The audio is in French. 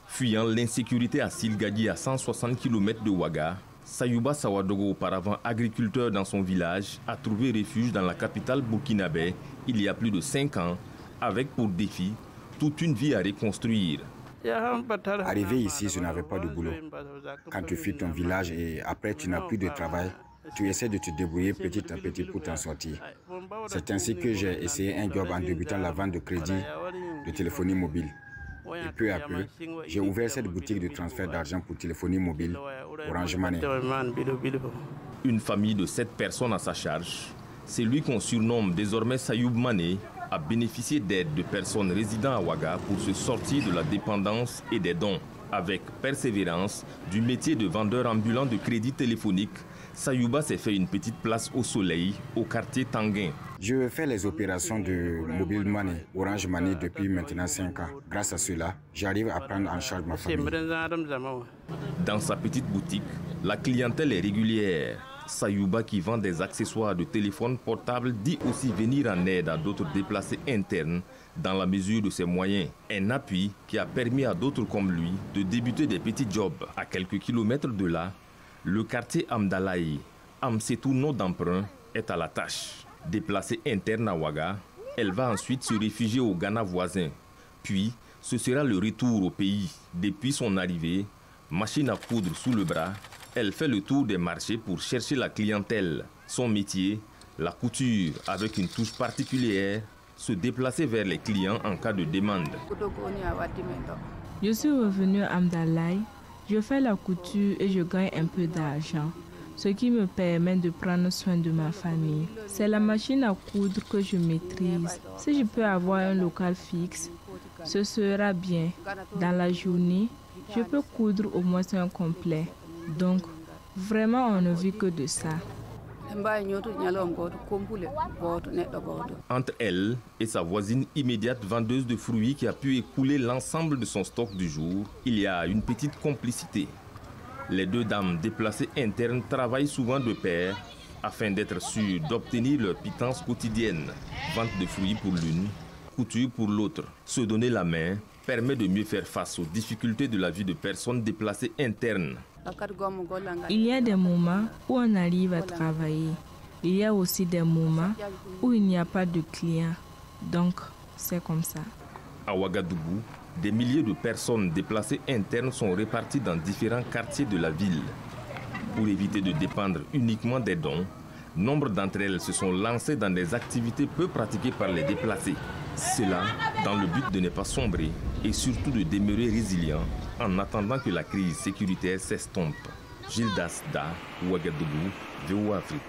Fuyant l'insécurité à Silgadi à 160 km de Ouaga, Sayouba Sawadogo, auparavant agriculteur dans son village, a trouvé refuge dans la capitale burkinabé il y a plus de 5 ans, avec pour défi toute une vie à reconstruire. Arrivé ici, je n'avais pas de boulot. Quand tu fuis ton village et après tu n'as plus de travail, tu essaies de te débrouiller petit à petit pour t'en sortir. C'est ainsi que j'ai essayé un job en débutant la vente de crédit de téléphonie mobile. Et peu à peu, j'ai ouvert cette boutique de transfert d'argent pour téléphonie mobile, Orange Money. Une famille de 7 personnes à sa charge, c'est lui qu'on surnomme désormais Sayoub Mané, a bénéficié d'aide de personnes résidant à Ouaga pour se sortir de la dépendance et des dons. Avec persévérance du métier de vendeur ambulant de crédit téléphonique, Sayouba s'est fait une petite place au soleil au quartier Tanguin. Je fais les opérations de mobile money, Orange Money depuis maintenant 5 ans. Grâce à cela, j'arrive à prendre en charge ma famille. Dans sa petite boutique, la clientèle est régulière. Sayouba, qui vend des accessoires de téléphone portable, dit aussi venir en aide à d'autres déplacés internes dans la mesure de ses moyens. Un appui qui a permis à d'autres comme lui de débuter des petits jobs. À quelques kilomètres de là, le quartier Amdalaï, Amsetou nom d'emprunt, est à la tâche. Déplacée interne à Ouaga, elle va ensuite se réfugier au Ghana voisin. Puis, ce sera le retour au pays. Depuis son arrivée, machine à coudre sous le bras, elle fait le tour des marchés pour chercher la clientèle. Son métier, la couture, avec une touche particulière, se déplacer vers les clients en cas de demande. Je suis revenu à Amdalaï. Je fais la couture et je gagne un peu d'argent, ce qui me permet de prendre soin de ma famille. C'est la machine à coudre que je maîtrise. Si je peux avoir un local fixe, ce sera bien. Dans la journée, je peux coudre au moins un complet. Donc, vraiment, on ne vit que de ça. Entre elle et sa voisine immédiate vendeuse de fruits qui a pu écouler l'ensemble de son stock du jour, il y a une petite complicité. Les deux dames déplacées internes travaillent souvent de pair afin d'être sûres d'obtenir leur pitance quotidienne. Vente de fruits pour l'une, couture pour l'autre. Se donner la main permet de mieux faire face aux difficultés de la vie de personnes déplacées internes. Il y a des moments où on arrive à travailler. Il y a aussi des moments où il n'y a pas de clients. Donc, c'est comme ça. À Ouagadougou, des milliers de personnes déplacées internes sont réparties dans différents quartiers de la ville. Pour éviter de dépendre uniquement des dons, nombre d'entre elles se sont lancées dans des activités peu pratiquées par les déplacés. Cela dans le but de ne pas sombrer et surtout de demeurer résilient en attendant que la crise sécuritaire s'estompe. Gildas Da, Ouagadougou, VOA Afrique.